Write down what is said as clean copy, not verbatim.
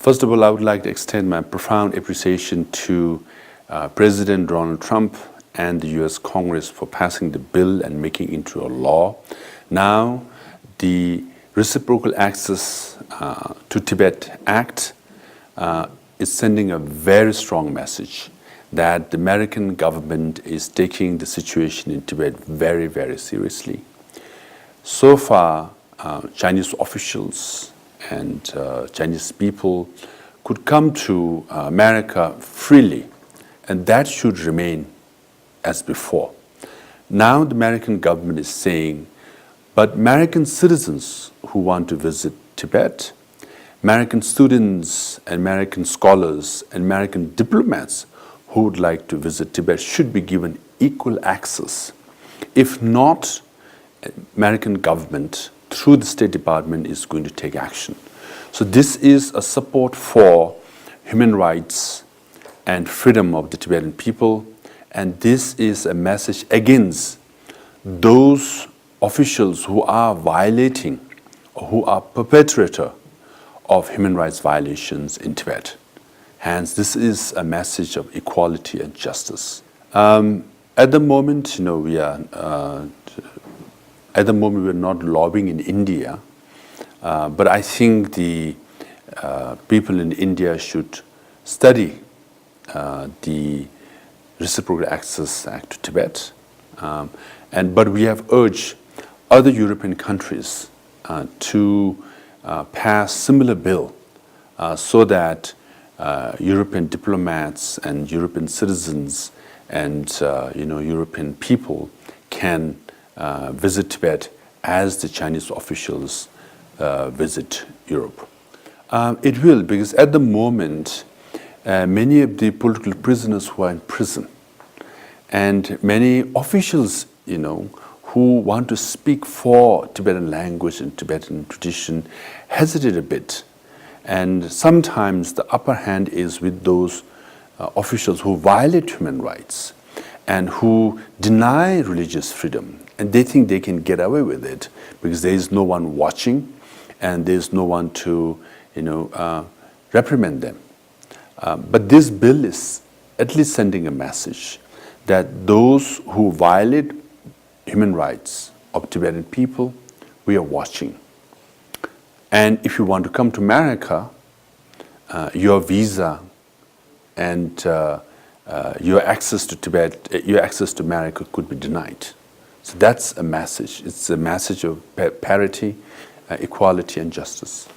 First of all, I would like to extend my profound appreciation to President Donald Trump and the U.S. Congress for passing the bill and making it into a law. Now, the Reciprocal Access to Tibet Act is sending a very strong message that the American government is taking the situation in Tibet very, very seriously. So far, Chinese officials and Chinese people could come to America freely, and that should remain as before. Now the American government is saying, but American citizens who want to visit Tibet, American students, American scholars, and American diplomats who would like to visit Tibet should be given equal access. If not, American government through the State Department is going to take action. So this is a support for human rights and freedom of the Tibetan people, and this is a message against those officials who are violating or who are perpetrator of human rights violations in Tibet. Hence, this is a message of equality and justice. At the moment, we are not lobbying in India, but I think the people in India should study the Reciprocal Access Act to Tibet. But we have urged other European countries to pass similar bill so that European diplomats and European citizens and European people can visit Tibet as the Chinese officials visit Europe. It will, because at the moment, many of the political prisoners who are in prison and many officials, who want to speak for Tibetan language and Tibetan tradition hesitate a bit. And sometimes the upper hand is with those officials who violate human rights and who deny religious freedom. And they think they can get away with it because there is no one watching and there is no one to, reprimand them. But this bill is at least sending a message that those who violate human rights of Tibetan people, we are watching. And if you want to come to America, your visa and your access to Tibet, your access to America could be denied. So that's a message. It's a message of parity, equality, and justice.